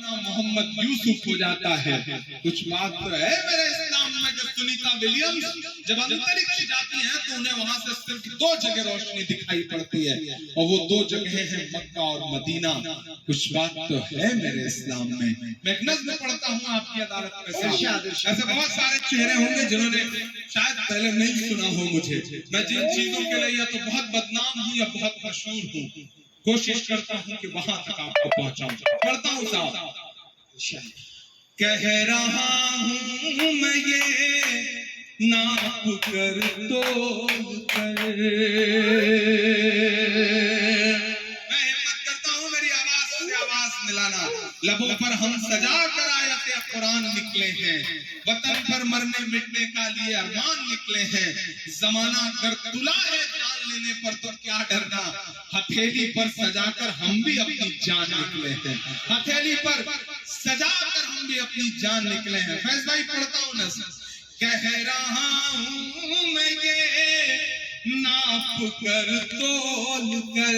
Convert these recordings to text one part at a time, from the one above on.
نام محمد یوسف ہو جاتا ہے. کچھ بات تو ہے میرے اسلام میں کہ سنیتا ولیمز جب انترکش جاتی ہیں تو انہیں وہاں سے صرف 2 جگہ روشنی دکھائی پڑتی ہے اور وہ 2 جگہیں ہیں مکہ اور مدینہ. کچھ بات تو ہے میرے اسلام میں. میں ایک نظم پڑھتا ہوں آپ کی عدالت میں ساتھ. ایسے بہت سارے چہرے ہوں گے جنہوں نے شاید پہلے نہیں سنا ہو مجھے. میں جن چیزوں کے لیے یا تو بہت بدنام ہوں یا بہت مشہور ہوں کوشش کرتا ہوں کہ وہاں تک آپ کو پہنچاؤں. پڑھتا ہوں صاحب. کہہ رہا ہوں میں یہ ناپ کر تول کر. میں ہمت کرتا ہوں میری آواز سے آواز ملانا. لبوں پر ہم سجا کر آیت قرآن نکلے ہیں. وطن پر مرنے مٹنے کا لیے ارمان نکلے ہیں. زمانہ گر تلا ہے جان لینے پر تو کیا ڈرنا. ہتھیلی پر سجا کر ہم بھی اپنی جان نکلے ہیں. ہتھیلی پر سجا کر ہم بھی اپنی جان نکلے ہیں. فیض بھائی پڑھتا ہوں نظم. کہہ رہا ہوں میں یہ ناپ کر تول کر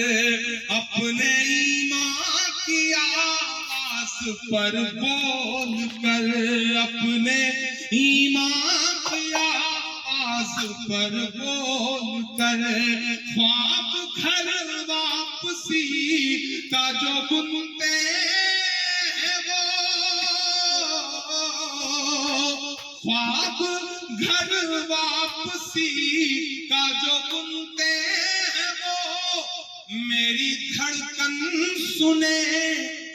اپنے ایمان کی آواز پر بول کر. اپنے ایمان کی آواز پر بول کر. خواب گھر واپسی کا جو بنتے ہیں وہ. خواب گھر واپسی کا جو بنتے ہیں وہ. میری دھڑکن سنے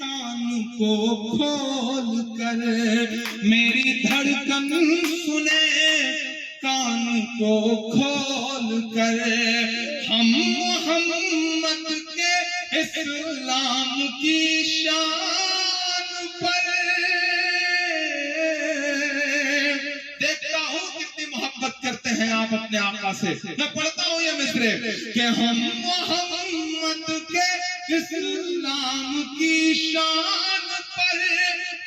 کان کو کھول کر. میری دھڑکن سنے کان کو کھول کر. ہم محمد کے اسلام کی شان پر. دیکھتا ہوں کتنی محبت کرتے ہیں آپ اپنے آقا سے. میں پڑھتا ہوں یہ مصرے کہ ہم محمد کے اسلام کی شان پر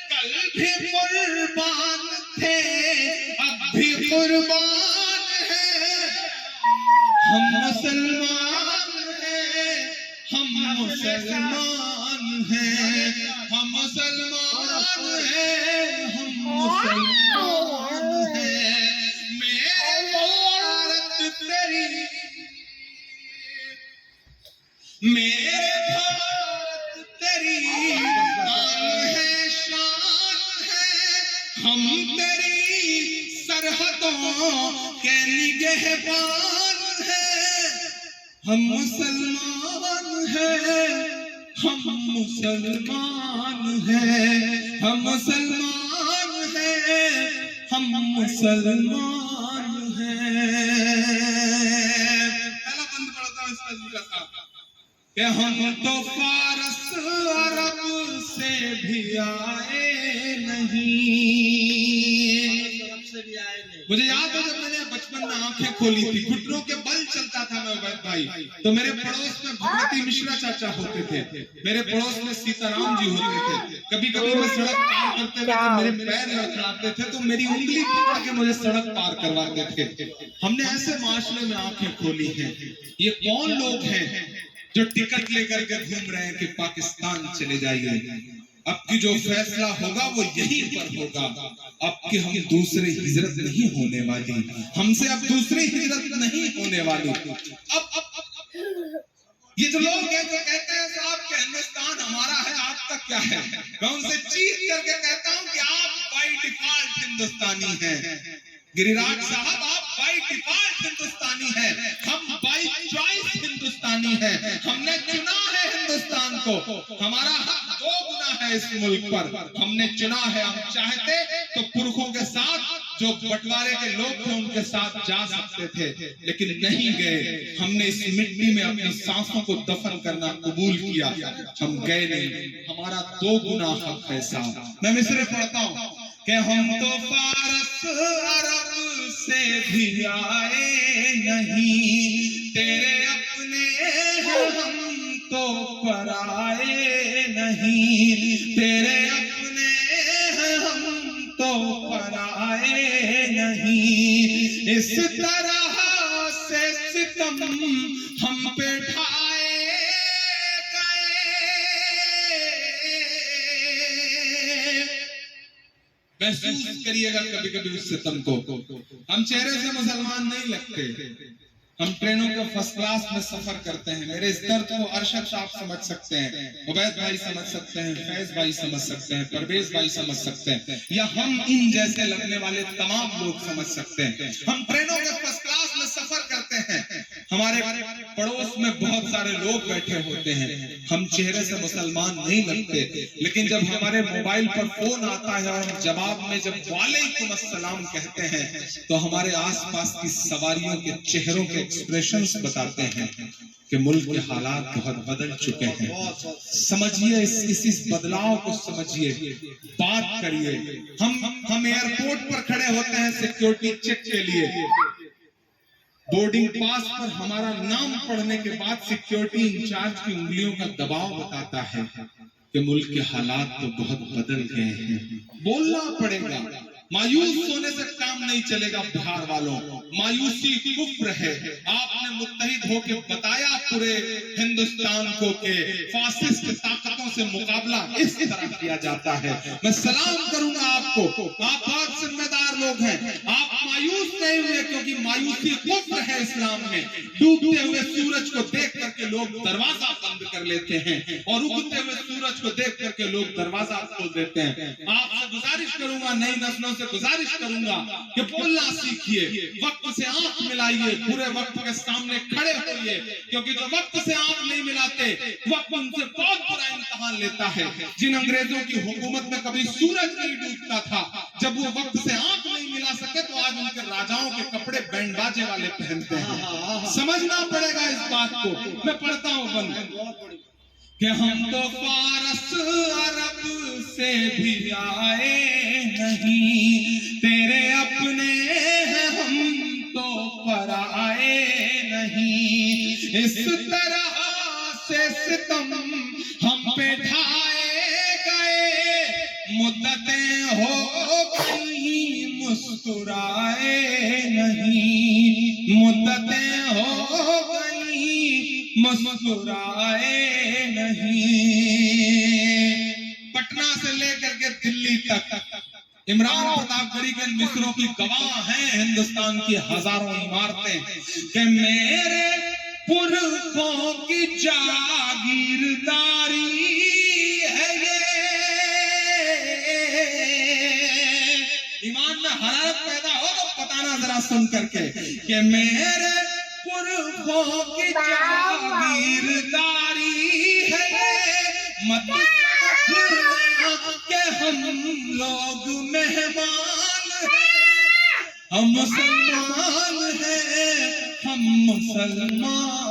کل بھی قربان تھے اب بھی قربان ہیں. ہم مسلمان ہیں. ہم مسلمان ہیں. ہم مسلمان ہیں. ہم مسلمان ہیں. میرے بھارت تیری میرے بھارت تیری آن ہے شان ہے. ہم تیری سرحدوں کے نگہبان ہیں. ہم مسلمان ہیں. ہم مسلمان ہیں. ہم مسلمان ہیں. ہم مسلمان ہیں. پہلا بند پڑھتا ہوں اس نظم کا صاحب کہ ہم تو فارس عرب سے بھی آئے نہیں. مجھے یاد ہے جب میں نے بچپن میں آنکھیں کھولی تھی گھٹنوں کے بل چلتا تھا میں عبید بھائی. تو میرے پڑوس میں بھگوتی مشرا چاچا ہوتے تھے. میرے پڑوس میں سیتا رام جی ہوتے تھے. کبھی کبھی میں سڑک پار کرتے ہوئے تو میرے پیر لڑکھڑاتے تھے تو میری انگلی پکڑ کے مجھے سڑک پار کرواتے تھے. ہم نے ایسے معاشرے میں آنکھیں کھولی ہیں. یہ کون لوگ ہیں جو ٹکٹ لے کر کے گھوم رہے ہیں کہ پاکستان چلے جائیے. اب کی جو فیصلہ ہوگا وہ یہیں پر ہوگا. اب کہ ہم دوسری ہجرت نہیں ہونے والی. ہم سے اب دوسری ہجرت نہیں ہونے والی. اب یہ جو لوگ ہیں جو کہتے ہیں صاحب کہ ہندوستان ہمارا ہے آپ کا کیا ہے. میں ان سے چیخ کر کے کہتا ہوں کہ آپ بائی ڈیفالٹ ہندوستانی ہیں. گری راج صاحب آپ بائی ڈیفالٹ ہندوستانی ہیں. ہم بائی چوائس ہندوستانی ہیں. ہم نے چنا ہے ہندوستان کو. ہمارا حق 2 گنا ہے اس ملک پر. ہم نے چنا ہے. ہم چاہتے تو پرکھوں کے ساتھ جو بٹوارے کے لوگ تھے ان کے ساتھ جا سکتے تھے لیکن نہیں گئے. ہم نے اس مٹی میں اپنی سانسوں کو دفن کرنا قبول کیا. ہم گئے نہیں. ہمارا 2 گنا حق ہے صاحب. میں مصرے پڑھتا ہوں کہ ہم تو فارس عرب سے بھی آئے نہیں. تیرے اپنے ہم تو پرائے نہیں. تیرے اپنے ہم تو پرائے نہیں. اس طرح سے ستم ہم پہ ڈھائے گئے. محسوس کریے گا کبھی کبھی اس ستم کو. ہم چہرے سے مسلمان نہیں لگتے. ہم ٹرینوں کے فرسٹ کلاس میں سفر کرتے ہیں. میرے اس درد کو ارشد صاحب سمجھ سکتے ہیں, عبید بھائی سمجھ سکتے ہیں, فیض بھائی سمجھ سکتے ہیں, پرویز بھائی سمجھ سکتے ہیں, یا ہم ان جیسے لگنے والے تمام لوگ سمجھ سکتے ہیں. ہم ٹرینوں کے فرسٹ کلاس میں سفر کرتے ہیں, ہمارے پڑوس میں بہت سارے لوگ بیٹھے ہوتے ہیں, ہم چہرے سے مسلمان نہیں لگتے, لیکن جب ہمارے موبائل پر فون آتا ہے اور ہم جواب میں جب وعلیکم السلام کہتے ہیں تو ہمارے آس پاس کی سواریوں کے چہروں کے ایکسپریشنز بتاتے ہیں کہ ملک کے حالات بہت بدل چکے ہیں. سمجھیے اس بدلاؤ کو سمجھیے, بات کریے. ہم ایئرپورٹ پر کھڑے ہوتے ہیں سیکیورٹی چیک کے لیے, بورڈنگ پاس پر ہمارا نام پڑھنے کے بعد سیکیورٹی انچارج کی انگلیوں کا دباؤ بتاتا ہے کہ ملک کے حالات تو بہت بدل گئے ہیں. بولنا پڑے گا. مایوس ہونے سے کام نہیں چلے گا بہار والوں. مایوسی کفر ہے. آپ نے متحد ہو کے بتایا پورے ہندوستان کو کہ فاسسٹ طاقتوں سے مقابلہ اس طرح کیا جاتا ہے. میں سلام کروں گا آپ کو, آپ بہت ذمہ دار لوگ ہیں. آپ مایوس نہیں ہوئے کیونکہ مایوسی کفر ہے اسلام میں. ڈوبتے ہوئے سورج کو دیکھ کر کے لوگ دروازہ بند کر لیتے ہیں اور اگتے ہوئے سورج کو دیکھ کر کے لوگ دروازہ کھول دیتے ہیں. آپ سے گزارش کروں گا, نئی نسلوں سے گزارش کروں گا کہ بولنا سیکھیے, وقت سے آنکھ ملائیے, پورے وقت کے سامنے کھڑے ہوئیے, کیونکہ جو وقت سے آنکھ نہیں ملاتے وقت ان سے بہت برا امتحان لیتا ہے. جن انگریزوں کی حکومت میں کبھی سورج نہیں ڈوبتا تھا, جب وہ وقت سے آنکھ نہیں ملا سکے تو آج ان کے راجاؤں کے کپڑے بینڈ باجے والے پہنتے ہیں. سمجھنا پڑے گا اس بات کو. میں پڑھتا ہوں بند کہ ہم تو فارس عرب سے بھی آئے نہیں, تیرے اپنے ہیں ہم تو پرائے نہیں. اس طرح سے ستم ہم پہ ڈھائے گئے, مدتیں ہو گئی مسکرائے نہیں, مدتیں ہو گئی مسکرائے نہیں. پٹنہ سے لے کر کے دلی تک عمران پرتاپ گڑھی کے مصروں کی گواہ ہیں ہندوستان کی ہزاروں عمارتیں کہ میرے پرخوں کی جاگیرداری ہے یہ. ایمان میں حرارت پیدا ہو تو بتانا ذرا سن کر کے کہ میرے پرخوں کی جاگیرداری ہے یہ. مت سمجھنا کہ ہم لوگ مہمان ہیں, ہم مسلمان ہیں, ہم مسلمان